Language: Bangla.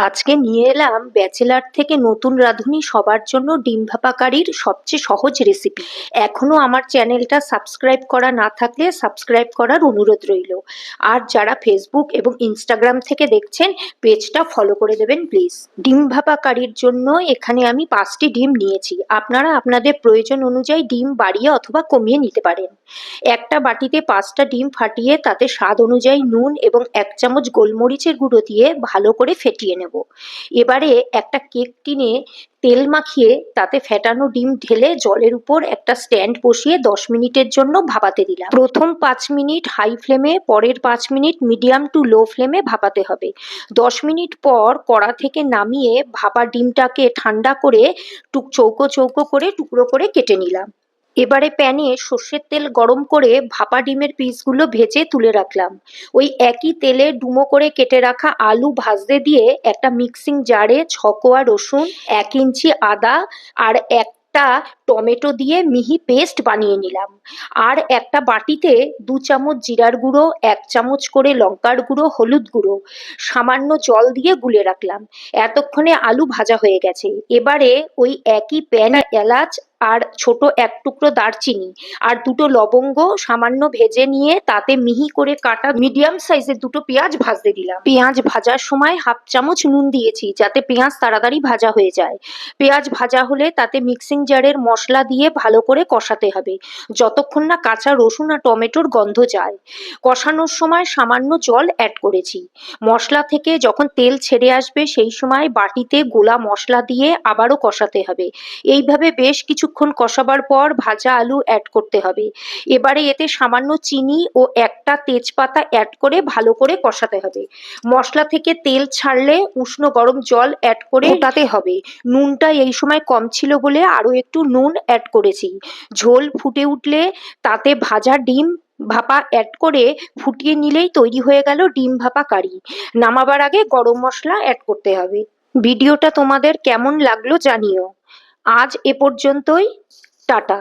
আজকে নিয়ে এলাম ব্যাচেলার থেকে নতুন রাঁধুনি সবার জন্য ডিম ভাপা কারির সবচেয়ে সহজ রেসিপি। এখনো আমার চ্যানেলটা সাবস্ক্রাইব করা না থাকলে সাবস্ক্রাইব করার অনুরোধ রইল। আর যারা ফেসবুক এবং ইনস্টাগ্রাম থেকে দেখছেন পেজটা ফলো করে দেবেন প্লিজ। ডিম ভাপা কারির জন্য এখানে আমি 5টি ডিম নিয়েছি। আপনারা আপনাদের প্রয়োজন অনুযায়ী ডিম বাড়িয়ে অথবা কমিয়ে নিতে পারেন। একটা বাটিতে 5টা ডিম ফাটিয়ে তাতে স্বাদ অনুযায়ী নুন এবং 1 চামচ গোলমরিচের গুঁড়ো দিয়ে ভালো করে ফেটিয়ে নেব। এবারে একটা কেক টিনে তেল মাখিয়ে তাতে ফেটানো ডিম ঢেলে জলের উপর একটা স্ট্যান্ড বসিয়ে 10 মিনিটের জন্য ভাপাতে দিলাম। প্রথম 5 মিনিট হাই ফ্লেমে, পরের 5 মিনিট মিডিয়াম টু লো ফ্লেমে ভাপাতে হবে। 10 মিনিট পর কড়া থেকে নামিয়ে ভাপা ডিমটাকে ঠান্ডা করে চৌকো চৌকো করে টুকরো করে কেটে নিলাম। এবারে প্যানে সর্ষের তেল গরম করে ভাপা ডিমের পিসগুলো ভেজে তুলে রাখলাম। ওই একই তেলে ডুমো করে কেটে রাখা আলু ভাজতে দিয়ে একটা মিক্সিং জারে 6 কোয়া রসুন, 1 ইঞ্চি আদা আর একটা টমেটো দিয়ে মিহি পেস্ট বানিয়ে নিলাম। আর একটা বাটিতে 2 চামচ জিরার গুঁড়ো, 1 চামচ করে লঙ্কার গুঁড়ো, হলুদ গুঁড়ো, সামান্য জল দিয়ে গুলে রাখলাম। এতক্ষণে আলু ভাজা হয়ে গেছে। এবারে ওই একই প্যানে এলাচ আর ছোট 1 টুকরো দারচিনি আর 2টো লবঙ্গ সামান্য ভেজে নিয়ে তাতে মিহি করে কাটা মিডিয়াম সাইজের 2টো পেঁয়াজ ভাজতে দিলাম। পেঁয়াজ ভাজার সময় 1/2 চামচ নুন দিয়েছি যাতে পেঁয়াজ তাড়াতাড়ি ভাজা হয়ে যায়। পেঁয়াজ ভাজা হলে তাতে মিক্সিং জারের মশলা দিয়ে ভালো করে কষাতে হবে যতক্ষণ না কাঁচা রসুন আর টমেটোর গন্ধ যায়। কষানোর সময় সামান্য জল অ্যাড করেছি। মশলা থেকে যখন তেল ছেড়ে আসবে সেই সময় বাটিতে গোলা মশলা দিয়ে আবারও কষাতে হবে। এইভাবে বেশ কিছুক্ষণ কষাবার পর ভাজা আলু অ্যাড করতে হবে। এবারে এতে সামান্য চিনি ও একটা তেজপাতা অ্যাড করে ভালো করে কষাতে হবে। মশলা থেকে তেল ছাড়লে উষ্ণ গরম জল অ্যাড করে ফোটাতে হবে। নুনটা এই সময় কম ছিল বলে আরো একটু নুন অ্যাড করেছি। ঝোল ফুটে উঠলে তাতে ভাজা ডিম ভাপা অ্যাড করে ফুটিয়ে নিলেই তৈরি হয়ে গেল ডিম ভাপা কারি। নামাবার আগে গরম মশলা অ্যাড করতে হবে। ভিডিওটা তোমাদের কেমন লাগলো জানিও। আজ এ পর্যন্তই। টাটা।